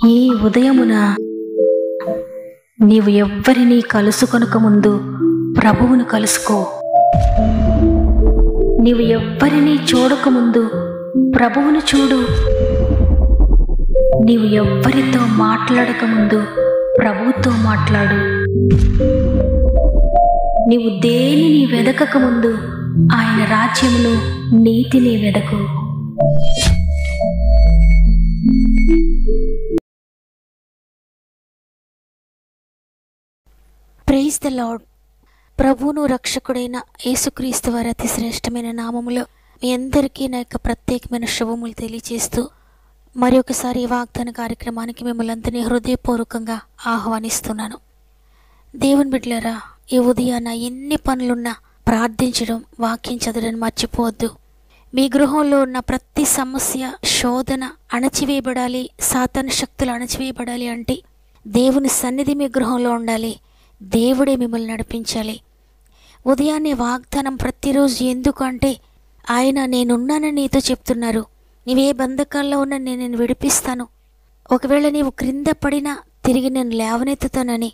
ఈ ఉదయమున నీవు ఎవ్వరినీ కలుసుకొనక ముందు ప్రభువును కలుసుకో. నీవు ఎవ్వరినీ చూడకముందు ప్రభువును చూడు. నీవు ఎవ్వరితో మాట్లాడకముందు ప్రభువుతో మాట్లాడు. నీవు దేనిని వెదకకముందు ఆయన రాజ్యమును, నీతిని వెదకు. Praise the lord. ప్రభువును రక్షకుడైన యేసుక్రీస్తు వారి అతి శ్రేష్టమైన నామములో మీ అందరికీ నా యొక్క ప్రత్యేకమైన శుభములు తెలియజేస్తూ మరి ఒకసారి ఈ వాగ్దాన కార్యక్రమానికి మిమ్మల్ని అందరినీ హృదయపూర్వకంగా ఆహ్వానిస్తున్నాను. దేవుని బిడ్డలారా, ఈ ఉదయాన ఎన్ని పనులున్నా ప్రార్థించడం, వాక్యం చదవడం మర్చిపోవద్దు. మీ గృహంలో ఉన్న ప్రతి సమస్య, శోధన అణచివేయబడాలి, సాతాను శక్తులు అణచివేయబడాలి అంటే దేవుని సన్నిధి మీ గృహంలో ఉండాలి. దేవుడే మిమ్మల్ని నడిపించాలి. ఉదయాన్నే వాగ్దానం ప్రతిరోజు ఎందుకు అంటే ఆయన నేనున్నానని నీతో చెప్తున్నారు. నీవే బంధకాల్లో ఉన్నా నేను విడిపిస్తాను. ఒకవేళ నీవు క్రింద పడినా తిరిగి నేను లేవనెత్తుతానని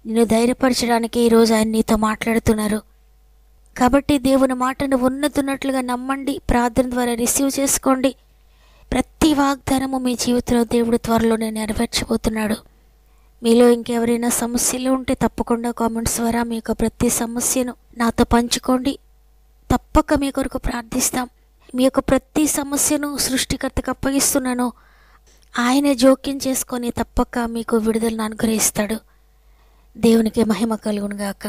నిన్ను ధైర్యపరచడానికి ఈరోజు ఆయన నీతో మాట్లాడుతున్నారు. కాబట్టి దేవుని మాటను ఉన్నతున్నట్లుగా నమ్మండి, ప్రార్థన ద్వారా రిసీవ్ చేసుకోండి. ప్రతి వాగ్దానము మీ జీవితంలో దేవుడు త్వరలోనే నెరవేర్చబోతున్నాడు. మీలో ఇంకెవరైనా సమస్యలు ఉంటే తప్పకుండా కామెంట్స్ ద్వారా మీ యొక్క ప్రతి సమస్యను నాతో పంచుకోండి. తప్పక మీ కొరకు ప్రార్థిస్తాం. మీ యొక్క ప్రతి సమస్యను సృష్టికర్తకు అప్పగిస్తున్నాను. ఆయన జోక్యం చేసుకొని తప్పక మీకు విడుదలను అనుగ్రహిస్తాడు. దేవునికి మహిమ కలుగును గాక.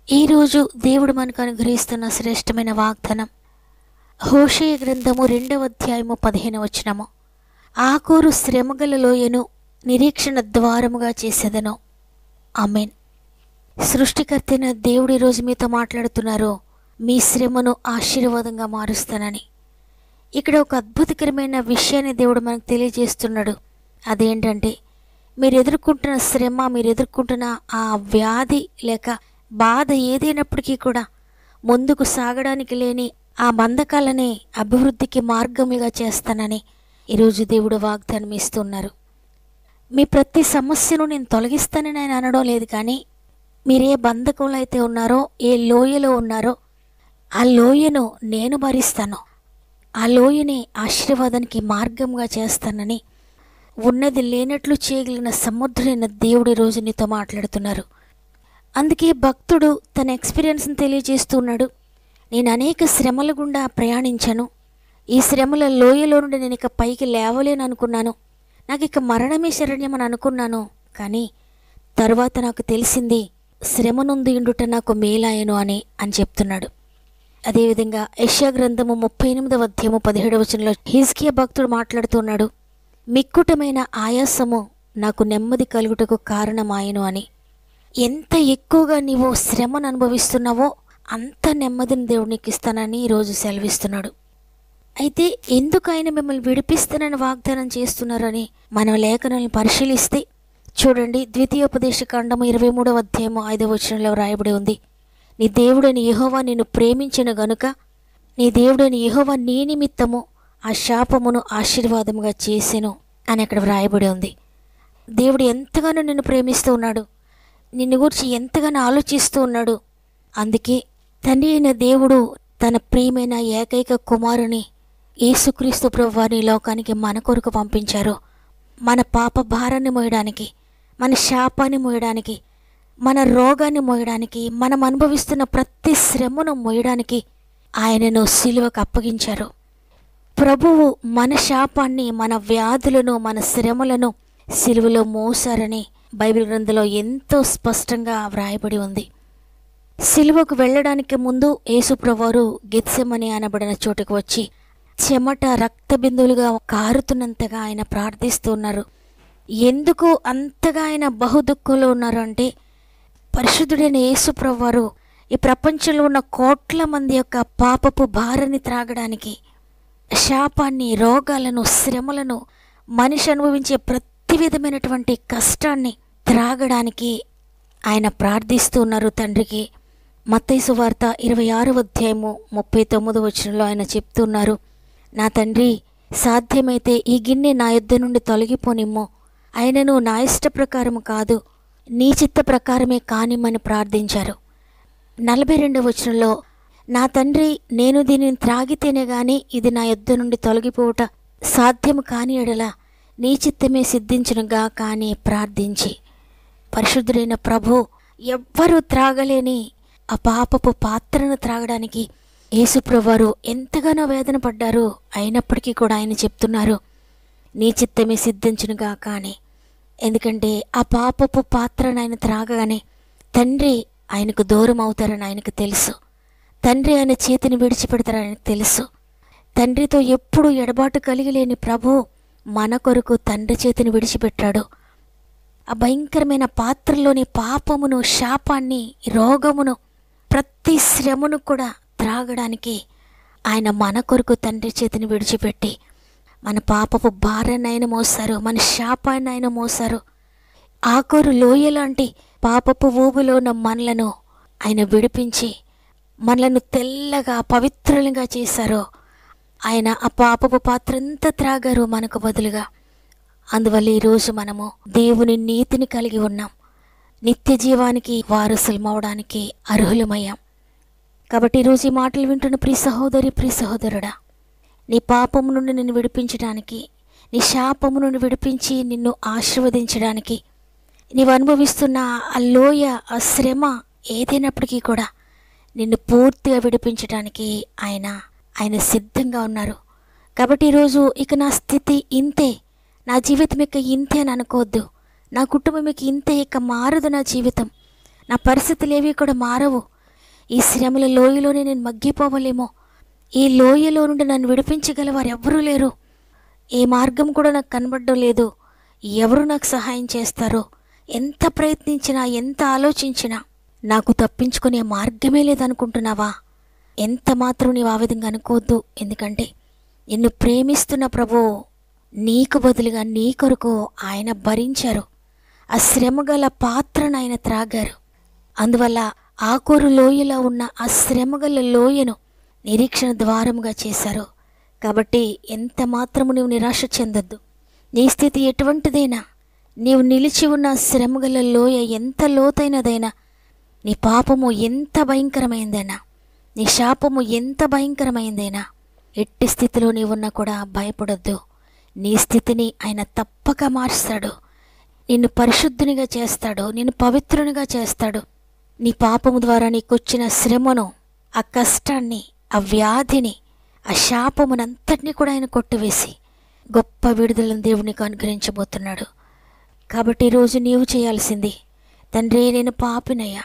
ఈరోజు దేవుడు మనకు అనుగ్రహిస్తున్న శ్రేష్టమైన వాగ్దానం హోషేయ గ్రంథము 2వ అధ్యాయము 15వ వచనము. ఆకోరు శ్రమగల లోయను నిరీక్షణ ద్వారముగా చేసేదను. ఆమేన్. సృష్టికర్తైన దేవుడు ఈరోజు మీతో మాట్లాడుతున్నారు, మీ శ్రమను ఆశీర్వాదంగా మారుస్తానని. ఇక్కడ ఒక అద్భుతకరమైన విషయాన్ని దేవుడు మనకు తెలియజేస్తున్నాడు. అదేంటంటే మీరు ఎదుర్కొంటున్న శ్రమ, మీరు ఎదుర్కొంటున్న ఆ వ్యాధి లేక బాధ ఏదైనప్పటికీ కూడా ముందుకు సాగడానికి లేని ఆ బంధకాలనే అభివృద్ధికి మార్గములుగా చేస్తానని ఈరోజు దేవుడు వాగ్దానం ఇస్తున్నారు. మీ ప్రతి సమస్యను నేను తొలగిస్తానని ఆయన అనడం లేదు, కానీ మీరు ఏ బంధకంలో అయితే ఉన్నారో, ఏ లోయలో ఉన్నారో ఆ లోయను నేను భరిస్తాను, ఆ లోయని ఆశీర్వాదానికి మార్గంగా చేస్తానని ఉన్నది లేనట్లు చేయగలిగిన సముద్రుడైన దేవుడు ఈరోజు నీతో మాట్లాడుతున్నారు. అందుకే భక్తుడు తన ఎక్స్పీరియన్స్ని తెలియజేస్తూ ఉన్నాడు. నేను అనేక శ్రమల గుండా ప్రయాణించాను. ఈ శ్రమల లోయలో నుండి నేను ఇక పైకి లేవలేను అనుకున్నాను. నాకు ఇక మరణమే శరణ్యం అని అనుకున్నాను. కానీ తరువాత నాకు తెలిసింది శ్రమ నుండి ఉండుట నాకు మేలాయను అని చెప్తున్నాడు. అదేవిధంగా యెషయా గ్రంథము 38వ అధ్యాయము 17వ వచనంలో హిజ్కియా భక్తుడు మాట్లాడుతున్నాడు, మిక్కుటమైన ఆయాసము నాకు నెమ్మది కలుగుటకు కారణమాయను అని. ఎంత ఎక్కువగా నీవు శ్రమను అనుభవిస్తున్నావో అంత నెమ్మదిని దేవుడు నీకు ఇస్తానని ఈరోజు సెలవిస్తున్నాడు. అయితే ఎందుకు ఆయన మిమ్మల్ని విడిపిస్తానని వాగ్దానం చేస్తున్నారని మనం లేఖనాలను పరిశీలిస్తే చూడండి, ద్వితీయోపదేశకాండము 23వ అధ్యాయము 5వ వచనంలో వ్రాయబడి ఉంది, నీ దేవుడైన యెహోవా నిన్ను ప్రేమించిన గనుక నీ దేవుడైన యెహోవా నీ నిమిత్తము ఆ శాపమును ఆశీర్వాదముగా చేసెను అని అక్కడ వ్రాయబడి ఉంది. దేవుడు ఎంతగానో నిన్ను ప్రేమిస్తూ ఉన్నాడు, నిన్ను గురించి ఎంతగానో ఆలోచిస్తూ ఉన్నాడు. అందుకే తండ్రి అయిన దేవుడు తన ప్రియమైన ఏకైక కుమారుని యేసుక్రీస్తు ప్రభువారిని లోకానికి మన కొరకు పంపించారు. మన పాప భారాన్ని మోయడానికి, మన శాపాన్ని మోయడానికి, మన రోగాన్ని మోయడానికి, మనం అనుభవిస్తున్న ప్రతి శ్రమను మోయడానికి ఆయనను సిలువకు అప్పగించారు. ప్రభువు మన శాపాన్ని, మన వ్యాధులను, మన శ్రమలను సిలువలో మోసారని బైబిల్ గ్రంథంలో ఎంతో స్పష్టంగా వ్రాయబడి ఉంది. సిలువకు వెళ్ళడానికి ముందు యేసుప్రభువారు గెత్సెమని అనబడిన చోటుకు వచ్చి చెమట రక్త బిందువులుగా కారుతున్నంతగా ఆయన ప్రార్థిస్తూ ఉన్నారు. ఎందుకు అంతగా ఆయన బహుదుఃఖంలో ఉన్నారు అంటే పరిశుద్ధుడైన యేసుప్రభువారు ఈ ప్రపంచంలో ఉన్న కోట్ల మంది యొక్క పాపపు భారాన్ని త్రాగడానికి, శాపాన్ని, రోగాలను, శ్రమలను, మనిషి అనుభవించే ప్రతి విధమైనటువంటి కష్టాన్ని త్రాగడానికి ఆయన ప్రార్థిస్తూ ఉన్నారు తండ్రికి. మత్తయి సువార్త 26వ అధ్యాయము 39వ వచనంలో ఆయన చెప్తున్నారు, నా తండ్రి సాధ్యమైతే ఈ గిన్నె నా యొద్ద నుండి తొలగిపోనిమ్ము, అయినను నా ఇష్ట ప్రకారము కాదు, నీ చిత్త ప్రకారమే కానిమ్మని ప్రార్థించారు. 42వ వచనంలో, నా తండ్రి, నేను దీనిని త్రాగితేనే గాని ఇది నా యొద్ద నుండి తొలగిపోవుట సాధ్యము కాని ఎడల నీ చిత్తమే సిద్ధించునుగా కానీ ప్రార్థించి. పరిశుద్ధుడైన ప్రభు ఎవ్వరూ త్రాగలేని ఆ పాపపు పాత్రను త్రాగడానికి యేసుప్రభువారు ఎంతగానో వేదన పడ్డారు. అయినప్పటికీ కూడా ఆయన చెప్తున్నారు, నీ చిత్తమే సిద్ధించునుగా కానీ. ఎందుకంటే ఆ పాపపు పాత్రను ఆయన త్రాగగానే తండ్రి ఆయనకు దూరం అవుతారని ఆయనకు తెలుసు. తండ్రి ఆయన చేతిని విడిచిపెడతారని ఆయనకు తెలుసు. తండ్రితో ఎప్పుడూ ఎడబాటు కలిగి లేని ప్రభు మన కొరకు తండ్రి చేతిని విడిచిపెట్టాడు. ఆ భయంకరమైన పాత్రలోని పాపమును, శాపాన్ని, రోగమును, ప్రతి శ్రమను కూడా త్రాగడానికి ఆయన మన కొరకు తండ్రి చేతిని విడిచిపెట్టి మన పాపపు భారాన్ని ఆయన మోసారు, మన శాపాన్ని ఆయన మోసారు. ఆకోరు లోయ లాంటి పాపపు ఊబిలో ఉన్న మనలను ఆయన విడిపించి మనలను తెల్లగా పవిత్రులుగా చేశారు. ఆయన ఆ పాపపు పాత్ర అంతా త్రాగారు మనకు బదులుగా. అందువల్ల ఈరోజు మనము దేవుని నీతిని కలిగి ఉన్నాం, నిత్య జీవానికి వారసులమవడానికి అర్హులమయ్యాం. కాబట్టి ఈరోజు ఈ మాటలు వింటున్న ప్రియ సహోదరి, ప్రియ సహోదరుడా, నీ పాపము నుండి నిన్ను విడిపించడానికి, నీ శాపము నుండి విడిపించి నిన్ను ఆశీర్వదించడానికి, నీవు అనుభవిస్తున్న ఆ లోయ, ఆ శ్రమ ఏదైనప్పటికీ కూడా నిన్ను పూర్తిగా విడిపించడానికి ఆయన సిద్ధంగా ఉన్నారు. కాబట్టి ఈరోజు ఇక నా స్థితి ఇంతే, నా జీవితం ఇక ఇంతే అని అనుకోవద్దు. నా కుటుంబం ఇక ఇంతే, ఇక మారదు నా జీవితం, నా పరిస్థితులు ఏవి కూడా మారవు. ఈ శ్రమల లోయలోనే నేను మగ్గిపోవలేమో, ఈ లోయలో నుండి నన్ను విడిపించగల వారు ఎవరూ లేరు, ఏ మార్గం కూడా నాకు కనబడడం లేదు, ఎవరు నాకు సహాయం చేస్తారో, ఎంత ప్రయత్నించినా, ఎంత ఆలోచించినా నాకు తప్పించుకునే మార్గమే లేదనుకుంటున్నావా? ఎంత మాత్రం నీవు ఆ విధంగా అనుకోవద్దు. ఎందుకంటే నిన్ను ప్రేమిస్తున్న ప్రభువు నీకు బదులుగా నీ కొరకు ఆయన భరించారు. ఆ శ్రమగల పాత్రను ఆయన త్రాగారు. అందువల్ల ఆకోరు లోయలో ఉన్న ఆ శ్రమగల లోయను నిరీక్షణ ద్వారముగా చేశారు. కాబట్టి ఎంత మాత్రము నీవు నిరాశ చెందొద్దు. నీ స్థితి ఎటువంటిదైనా, నీవు నిలిచి ఉన్న శ్రమగల లోయ ఎంత లోతైనదైనా, నీ పాపము ఎంత భయంకరమైందైనా, నీ శాపము ఎంత భయంకరమైందైనా, ఎట్టి స్థితిలో నీవున్నా కూడా భయపడొద్దు. నీ స్థితిని ఆయన తప్పక మార్స్తాడు. నిన్ను పరిశుద్ధునిగా చేస్తాడు, నిన్ను పవిత్రునిగా చేస్తాడు. నీ పాపము ద్వారా నీకొచ్చిన శ్రమను, ఆ కష్టాన్ని, ఆ వ్యాధిని, ఆ శాపమునంతటినీ కూడా ఆయన కొట్టివేసి గొప్ప విడుదలను దేవునికి అనుగ్రహించబోతున్నాడు. కాబట్టి ఈరోజు నీవు చేయాల్సింది, తండ్రి నేను పాపినయ్యా,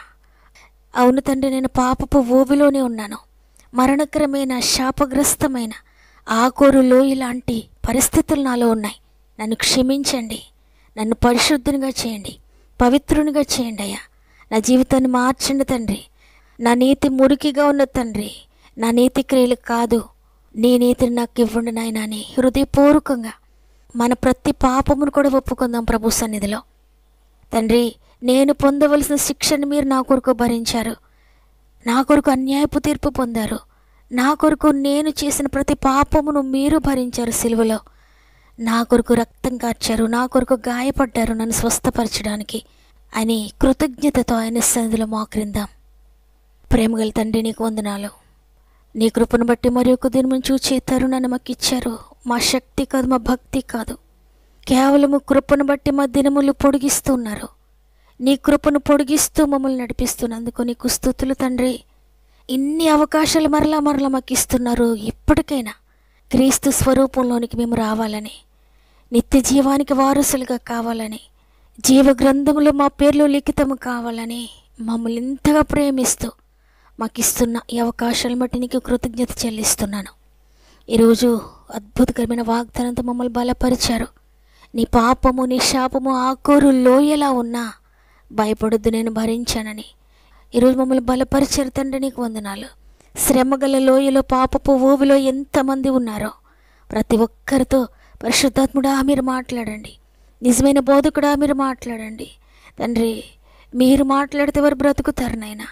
అవును తండ్రి నేను పాపపు ఊబిలోనే ఉన్నాను, మరణకరమైన శాపగ్రస్తమైన ఆకోరు లోయ లాంటి పరిస్థితులు నాలో ఉన్నాయి, నన్ను క్షమించండి, నన్ను పరిశుద్ధునిగా చేయండి, పవిత్రునిగా చేయండి అయ్యా, నా జీవితాన్ని మార్చండి తండ్రి, నా నీతి మురికిగా ఉన్న తండ్రి, నా నీతి క్రియలు కాదు, నీ నీతిని నాకు ఇవ్వండి నాయనా అని హృదయపూర్వకంగా మన ప్రతి పాపమును కూడా ఒప్పుకుందాం ప్రభు సన్నిధిలో. తండ్రి నేను పొందవలసిన శిక్షను మీరు నా కొరకు భరించారు, నా కొరకు అన్యాయపు తీర్పు పొందారు, నా కొరకు నేను చేసిన ప్రతి పాపమును మీరు భరించారు సిలువలో, నా కొరకు రక్తం కార్చారు, నా కొరకు గాయపడ్డారు నన్ను స్వస్థపరచడానికి అని కృతజ్ఞతతో ఆయన సన్నిధిలో మోకరిందాం. ప్రేమగల తండ్రి నీకు వందనాలు. నీ కృపను బట్టి మరి ఒక దినమును చూచే తరుణాన్ని మాకు ఇచ్చారు. మా శక్తి కాదు, మా భక్తి కాదు, కేవలము కృపను బట్టి మా దినములు పొడిగిస్తున్నారు. నీ కృపను పొడిగిస్తూ మమ్మల్ని నడిపిస్తున్నందుకు నీకు స్తుతులు తండ్రి. ఇన్ని అవకాశాలు మరలా మాకు ఇస్తున్నారు. ఇప్పటికైనా క్రీస్తు స్వరూపంలోనికి మేము రావాలని, నిత్య జీవానికి వారసులుగా కావాలని, జీవ గ్రంథములో మా పేర్లు లిఖితము కావాలని మమ్మల్ని ఇంతగా ప్రేమిస్తూ మాకు ఇస్తున్న ఈ అవకాశాలను బట్టి నీకు కృతజ్ఞత చెల్లిస్తున్నాను. ఈరోజు అద్భుతకరమైన వాగ్దానంతో మమ్మల్ని బలపరిచారు. నీ పాపము, నీ శాపము ఆకోరు లోయలా ఉన్నా భయపడొద్దు, నేను భరించానని ఈరోజు మమ్మల్ని బలపరిచారు తండ్రి, నీకు వందనాలు. శ్రమగల లోయలో, పాపపు ఊబిలో ఎంతమంది ఉన్నారో ప్రతి ఒక్కరితో పరిశుద్ధాత్ముడా మీరు మాట్లాడండి, నిజమైన బోధకుడా మీరు మాట్లాడండి తండ్రి. మీరు మాట్లాడితే వారు బ్రతుకుతారు నాయనా.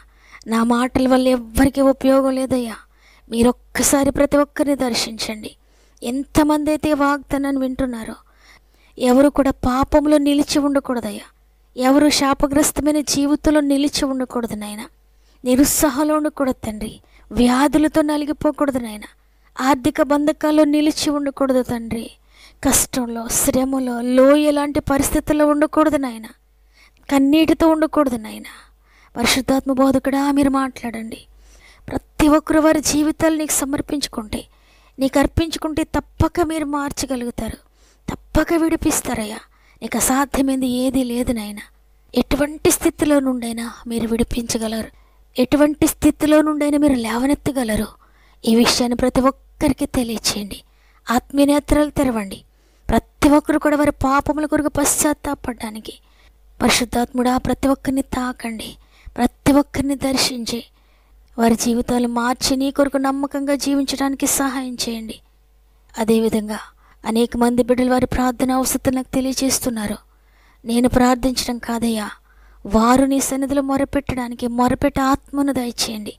నా మాటల వల్ల ఎవ్వరికీ ఉపయోగం లేదయ్యా. మీరు ఒక్కసారి ప్రతి ఒక్కరిని దర్శించండి. ఎంతమంది అయితే వాగ్దానాన్ని వింటున్నారో ఎవరు కూడా పాపంలో నిలిచి ఉండకూడదయ్యా. ఎవరు శాపగ్రస్తమైన జీవితంలో నిలిచి ఉండకూడదు నాయన. నిరుత్సాహంలో ఉండకూడదు తండ్రి. వ్యాధులతో నలిగిపోకూడదు నాయన. ఆర్థిక బంధకాల్లో నిలిచి ఉండకూడదు తండ్రి. కష్టంలో, శ్రమలో, లోయ లాంటి పరిస్థితుల్లో ఉండకూడదు నాయన. కన్నీటితో ఉండకూడదు నాయన. పరిశుద్ధాత్మ బోధకుడా మీరు మాట్లాడండి. ప్రతి ఒక్కరు వారి జీవితాలు నీకు సమర్పించుకుంటే, నీకు అర్పించుకుంటే తప్పక మీరు మార్చగలుగుతారు, తప్పక విడిపిస్తారయ్యా. నీకు అసాధ్యమైంది ఏదీ లేదు నాయన. ఎటువంటి స్థితిలో నుండైనా మీరు విడిపించగలరు, ఎటువంటి స్థితిలో నుండైనా మీరు లేవనెత్తగలరు. ఈ విషయాన్ని ప్రతి ఒక్కరికి తెలియచేయండి. ఆత్మీయ నేత్రాలు తెరవండి. ప్రతి ఒక్కరు కూడా వారి పాపముల కొరకు పశ్చాత్తాపడడానికి పరిశుద్ధాత్ముడా ప్రతి ఒక్కరిని తాకండి. ప్రతి ఒక్కరిని దర్శించి వారి జీవితాలు మార్చి నీ కొరకు నమ్మకంగా జీవించడానికి సహాయం చేయండి. అదేవిధంగా అనేక మంది బిడ్డలు వారి ప్రార్థన అవసరం నాకు తెలియజేస్తున్నారు. నేను ప్రార్థించడం కాదయ్యా, వారు నీ సన్నిధిలో మొరపెట్టే ఆత్మను దయచేయండి.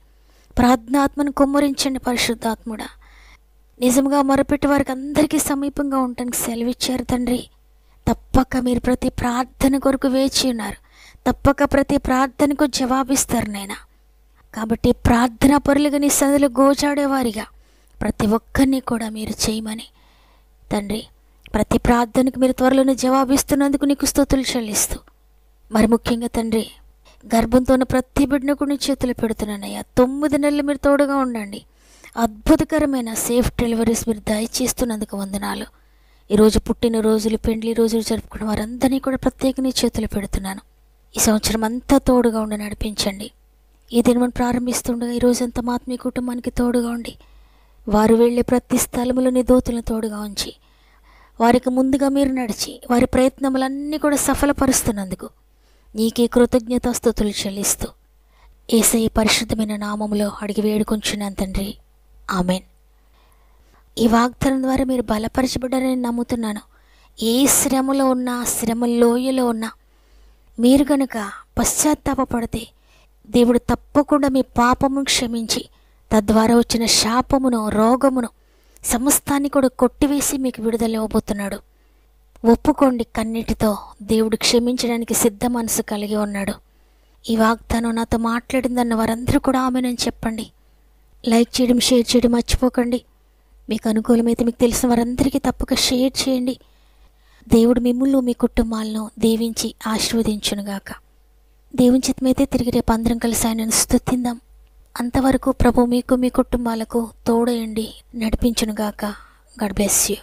ప్రార్థనాత్మను కుమ్మరించండి పరిశుద్ధాత్ముడా. నిజంగా మొరపెట్టి వారికి అందరికీ సమీపంగా ఉండటానికి సెలవిచ్చారు తండ్రి. తప్పక మీరు ప్రతి ప్రార్థన కొరకు వేచి ఉన్నారు. తప్పక ప్రతి ప్రార్థనకు జవాబిస్తారు నాయనా. కాబట్టి ప్రార్థనా పరులుగా నీ సన్నిధిలో గోచాడేవారిగా ప్రతి ఒక్కరిని కూడా మీరు చేయమని తండ్రి, ప్రతి ప్రార్థనకు మీరు త్వరలోనే జవాబిస్తున్నందుకు నీకు స్తుతులు చెల్లిస్తూ, మరి ముఖ్యంగా తండ్రి గర్భంతో ఉన్న ప్రతి బిడ్డను కూడా నీ చేతులు పెడుతున్నానయ్యా. 9 నెలలు మీరు తోడుగా ఉండండి. అద్భుతకరమైన సేఫ్ డెలివరీస్ మీరు దయచేస్తున్నందుకు వందనాలు. ఈరోజు పుట్టినరోజులు, పెండ్లి రోజులు జరుపుకున్న వారందరినీ కూడా ప్రత్యేక నీ చేతులు పెడుతున్నాను. ఈ సంవత్సరం అంతా తోడుగా ఉండి నడిపించండి. ఈ దినం ప్రారంభిస్తుండగా ఈరోజంతా మీ కుటుంబానికి తోడుగా ఉండి, వారు వెళ్ళే ప్రతి స్థలములో నీ దూతలను తోడుగా ఉంచి, వారికి ముందుగా మీరు నడిచి వారి ప్రయత్నములన్నీ కూడా సఫలపరుస్తున్నందుకు నీకే కృతజ్ఞతాస్తుతులు చెల్లిస్తూ యేసయ్య పరిశుద్ధమైన నామములో అడిగి వేడుకొంచున్నాను తండ్రి. ఆమెన్. ఈ వాగ్దానం ద్వారా మీరు బలపరచబడ్డారని నమ్ముతున్నాను. ఏ శ్రమలో ఉన్నా, శ్రమ లోయలో ఉన్నా మీరు గనుక పశ్చాత్తాపపడితే దేవుడు తప్పకుండా మీ పాపమును క్షమించి తద్వారా వచ్చిన శాపమును, రోగమును సమస్తాన్ని కూడా కొట్టివేసి మీకు విడుదల ఇవ్వబోతున్నాడు. ఒప్పుకోండి కన్నీటితో. దేవుడు క్షమించడానికి సిద్ధ మనసు కలిగి ఉన్నాడు. ఈ వాగ్దానం నాతో మాట్లాడిందన్న వారందరూ కూడా ఆమెనని చెప్పండి. లైక్ చేయడం, షేర్ చేయడం మర్చిపోకండి. మీకు అనుకూలమైతే మీకు తెలిసిన వారందరికీ తప్పక షేర్ చేయండి. దేవుడు మిమ్మల్ని, మీ కుటుంబాలను దీవించి ఆశీర్వదించునుగాక. దేవుని చిత్తమైతే తిరిగి రేపు అందరం కలిసి ఆయనను స్తుతిందాం. అంతవరకు ప్రభు మీకు, మీ కుటుంబాలకు తోడయండి, నడిపించునుగాక. God bless you.